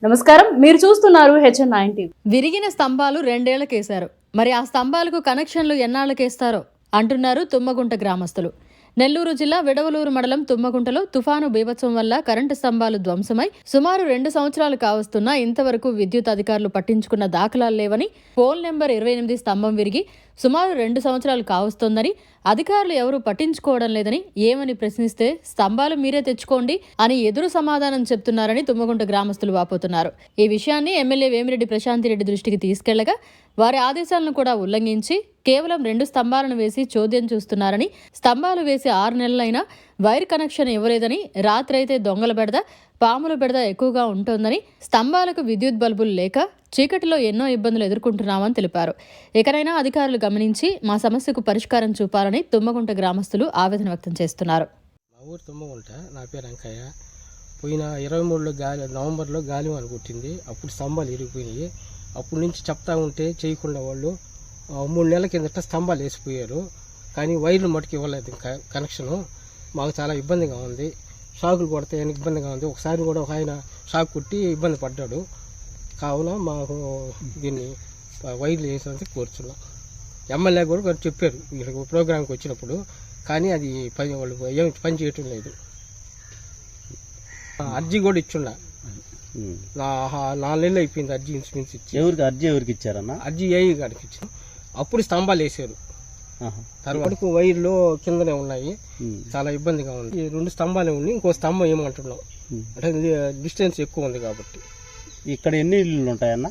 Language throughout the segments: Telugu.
నమస్కారం, మీరు చూస్తున్నారు HN9 టీవీ. విరిగిన స్తంభాలు 2 ఏళ్లకేశారు. మరి ఆ స్తంభాలకు కనెక్షన్లు ఎన్నాళ్ళకేస్తారో అంటున్నారు తుమ్మగుంట గ్రామస్తులు. నెల్లూరు జిల్లా విడవలూరు మండలం తుమ్మగుంటలో తుఫాను బీభత్సం వల్ల కరెంటు స్తంభాలు ధ్వంసమై సుమారు 2 సంవత్సరాలు కావస్తున్నా ఇంతవరకు విద్యుత్ అధికారులు పట్టించుకున్న దాఖలాలు లేవని, పోల్ నెంబర్ 28 స్తంభం విరిగి సుమారు 2 సంవత్సరాలు కావస్తోందని, అధికారులు ఎవరూ పట్టించుకోవడం లేదని, ఏమని ప్రశ్నిస్తే స్తంభాలు మీరే తెచ్చుకోండి అని ఎదురు సమాధానం చెప్తున్నారని తుమ్మగుంట గ్రామస్తులు వాపోతున్నారు. ఈ విషయాన్ని ఎమ్మెల్యే వేమిరెడ్డి ప్రశాంతిరెడ్డి దృష్టికి తీసుకెళ్లగా వారి ఆదేశాలను కూడా ఉల్లంఘించి కేవలం 2 స్తంభాలను వేసి చోద్యం చూస్తున్నారని, స్తంభాలు వేసి 6 నెలలైనా వైర్ కనెక్షన్ ఇవ్వలేదని, రాత్రైతే దొంగల బెడద, పాముల బెడద ఎక్కువగా ఉంటోందని, స్తంభాలకు విద్యుత్ బల్బులు లేక చీకటిలో ఎన్నో ఇబ్బందులు ఎదుర్కొంటున్నామని తెలిపారు. ఇకనైనా అధికారులు గమనించి మా సమస్యకు పరిష్కారం చూపాలని తుమ్మగుంట గ్రామస్తులు ఆవేదన వ్యక్తం చేస్తున్నారు. మా ఊరు తుమ్మగుంట, నా పేరు అంకయ్య. పోయిన 23 నవంబర్లో గాలివాన కొట్టింది. అప్పుడు స్తంభాలు ఇరిగిపోయినాయి. అప్పటి నుంచి చెప్తా ఉంటే చేయకుండా వాళ్ళు 3 నెలల కిందట స్తంభాలు వేసిపోయారు. కానీ వైర్లు మటుకు ఇవ్వలేదు. కనెక్షను మాకు చాలా ఇబ్బందిగా ఉంది. షాకులు కొడితే ఇబ్బందిగా ఉంది. ఒకసారి కూడా ఒక ఆయన షాక్ కొట్టి ఇబ్బంది పడ్డాడు. కావున మాకు దీన్ని వైర్లు వేసినందుకు కోరుచున్నాం. ఎమ్మెల్యే కూడా చెప్పారు వీళ్ళకి ప్రోగ్రాంకి వచ్చినప్పుడు, కానీ అది వాళ్ళు ఏమి పని చేయటం లేదు. అర్జీ కూడా ఇచ్చున్నా. 4 నెలలు అయిపోయింది అర్జీ ఇన్సూరెన్స్ ఇచ్చి. ఎవరికి ఇచ్చారన్నా? అర్జీ ఏఈ గారికి ఇచ్చాం. అప్పుడు స్తంభాలు వేసారు. తర్వాత వైర్లు కిందనే ఉన్నాయి. చాలా ఇబ్బందిగా ఉంది. 2 స్తంభాలే ఉన్నాయి. ఇంకో స్తంభం ఏమంటున్నాం అంటే డిస్టెన్స్ ఎక్కువ ఉంది కాబట్టి. ఇక్కడ ఎన్ని ఇళ్ళు ఉంటాయన్న?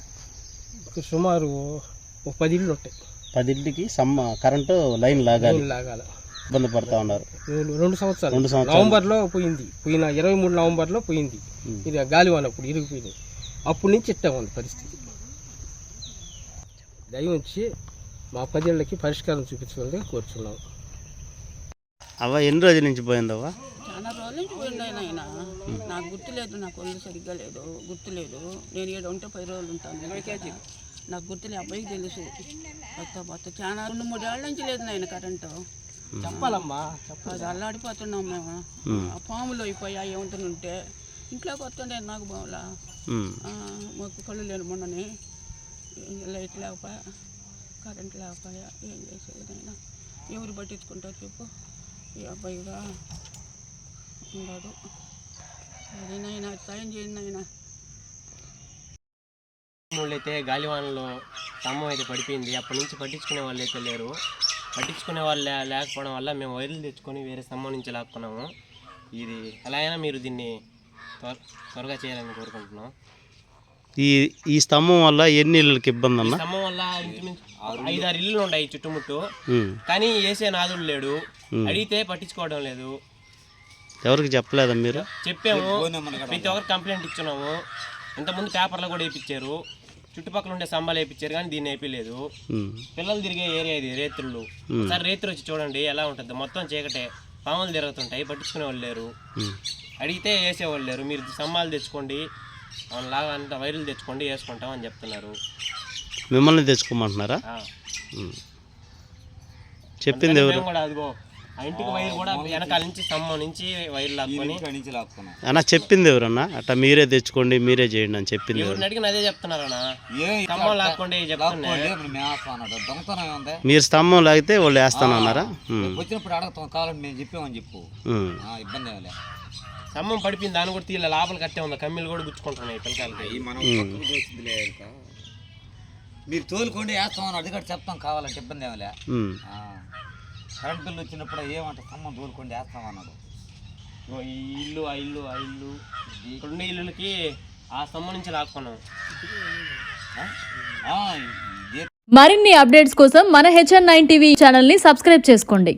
సుమారు 10 ఇళ్ళు ఉంటాయి. 10 ఇంటికి కరెంటు లైన్ లాగాలి. ఇబ్బంది పడతా ఉన్నారు. 2 సంవత్సరాలు నవంబర్లో పోయింది. పోయిన 23 నవంబర్లో పోయింది. ఇది గాలివాన అప్పుడు ఇరిగిపోయింది. అప్పటి నుంచి ఇట్టా ఉంది పరిస్థితి. దయవుంచి మా 10 ఏళ్ళకి పరిష్కారం చూపించమని కోరుచున్నాం. అవ్వ ఎన్ని రోజుల నుంచి పోయిందవ్వ? చాలా రోజుల నుంచి పోయింది ఆయన. నాకు గుర్తులేదు, నాకు ఒళ్ళు సరిగ్గా లేదు, గుర్తులేదు. నేను 7 ఉంటే 10 రోజులు ఉంటాను. నాకు గుర్తులే, అబ్బాయికి తెలుసు. కొత్త చాలా 2-3 ఏళ్ళ నుంచి లేదు నాయన కరెంటు. చెప్పాలమ్మా, అది అల్లాడిపోతున్నాం మేము. ఆ పాములు అయిపోయాయి ఏమంటుంటే ఇంట్లోకి వస్తుండే నాకు బావులా మాకు కళ్ళు లేని మొన్నని లైట్ లేకపోయా, కరెంట్ లేకపోయా, ఏం చేసేది నాయన? ఎవరు పట్టించుకుంటారు చెప్పు? ఈ అబ్బాయిగా ఉన్నాడు. అది నాయన సాయం చేయండి నాయన. అయితే గాలివానలో స్తంభం అయితే పడిపోయింది. అప్పటి నుంచి పట్టించుకునే వాళ్ళు అయితే లేరు. పట్టించుకునే వాళ్ళు లేకపోవడం వల్ల మేము వైర్లు తెచ్చుకొని వేరే స్తంభం నుంచి లాక్కున్నాము. ఇది ఎలా అయినా మీరు దీన్ని త్వరగా చేయాలని కోరుకుంటున్నాం. ఈ స్తంభం వల్ల ఎన్ని ఇళ్ళకి ఇబ్బంది అన్న? స్తంభం వల్ల 5-6 ఇళ్ళు ఉన్నాయి చుట్టుముట్టు. కానీ వేసే నాదుడు లేడు. అడిగితే పట్టించుకోవడం లేదు. ఎవరికి చెప్పలేదా మీరు? చెప్పాము, ప్రతి ఒక్కరు కంప్లైంట్ ఇచ్చున్నాము. ఇంతకుముందు పేపర్లో కూడా వేయించారు. చుట్టుపక్కల ఉండే స్తంభాలు వేయించారు, కానీ దీన్ని వేయలేదు. పిల్లలు తిరిగే ఏరియా ఇది, రేత్రులు. ఒకసారి రేత్రి వచ్చి చూడండి ఎలా ఉంటుంది. మొత్తం చీకటే, పాములు తిరుగుతుంటాయి. పట్టించుకునే వాళ్ళు లేరు. అడిగితే వేసేవాళ్ళు లేరు. మీరు స్తంభాలు తెచ్చుకోండి, లాగా అంత వైర్లు తెచ్చుకోండి, వేసుకుంటాం అని చెప్తున్నారు. మిమ్మల్ని తెచ్చుకోమంటున్నారా? చెప్పింది ఎవరు? కూడా అదిగో ఆ ఇంటికి వైర్ కూడా వెనకాల నుంచి స్తంభం నుంచి వైర్లు లాక్కొని అన్న చెప్పింది ఎవరన్నా? అట్లా మీరే తెచ్చుకోండి, మీరే చేయండి అని చెప్పింది ఎవరు? అడిగిన అదే చెప్తున్నారన్నా. స్తంభం లాక్కోండి చెప్తున్నా. మీరు స్తంభం లాగితే వాళ్ళు వేస్తానన్నారా? వచ్చినప్పుడు అడగతాం, కావాలని మేము చెప్పామని చెప్పు. ఇబ్బంది ఏమలే. స్తంభం పడిపోయింది, దాని కూడా తీల లోపల కట్టే ఉంది. కమ్మీలు కూడా గుచ్చుకుంటున్నాయి పిల్లకాయలకి. మీరు తోలుకోండి వేస్తామని అది కూడా చెప్తాం, కావాలంటే ఇబ్బంది ఏమలే. కరెంట్ బిల్లు వచ్చినప్పుడు ఏమంటే స్తంభం తోలుకోండి వేస్తామన్నాడు. ఈ ఇల్లు ఆ ఇల్లు ఆ ఇల్లు ఇక్కడున్న ఇల్లులకి ఆ స్తంభం నుంచి లాక్కున్నాం. మరిన్ని అప్డేట్స్ కోసం మన HN9 టీవీ ఛానల్ని సబ్స్క్రైబ్ చేసుకోండి.